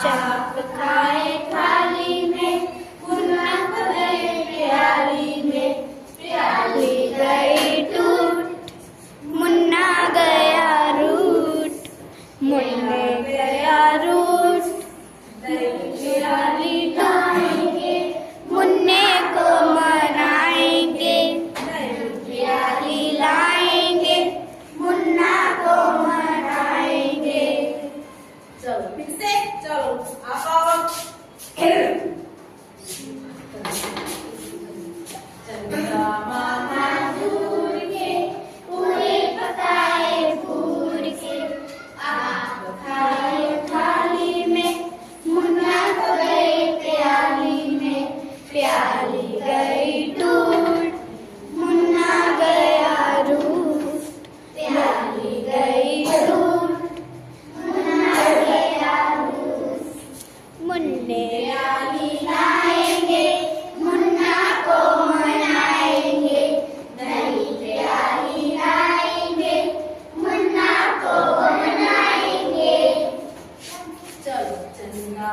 चाक खाए थाली में, मुन्ना को गए प्याली में, प्याली गई टूट, मुन्ना गया रूठ, मुन्ने गया रूठ। दही प्याली लाएंगे, मुन्ने को मनाएंगे, दही प्याली लाएंगे, मुन्ना को मनाएंगे। चलो फिर से, चलो आप आओ। चंदा मामा दूर के पूरे पकाए पूर के, आप खाए थाली में, मुन्ना को गए प्याली में, प्याली गई टूट, मुन्ना गया रूठ, प्याली गई टूट, मुन्ना गया रूठ। मुन्ने प्याली लाएंगे, मुन्ना को मनाएंगे, दही प्याली लाएंगे, मुन्ना को मनाएंगे। चलो चंदा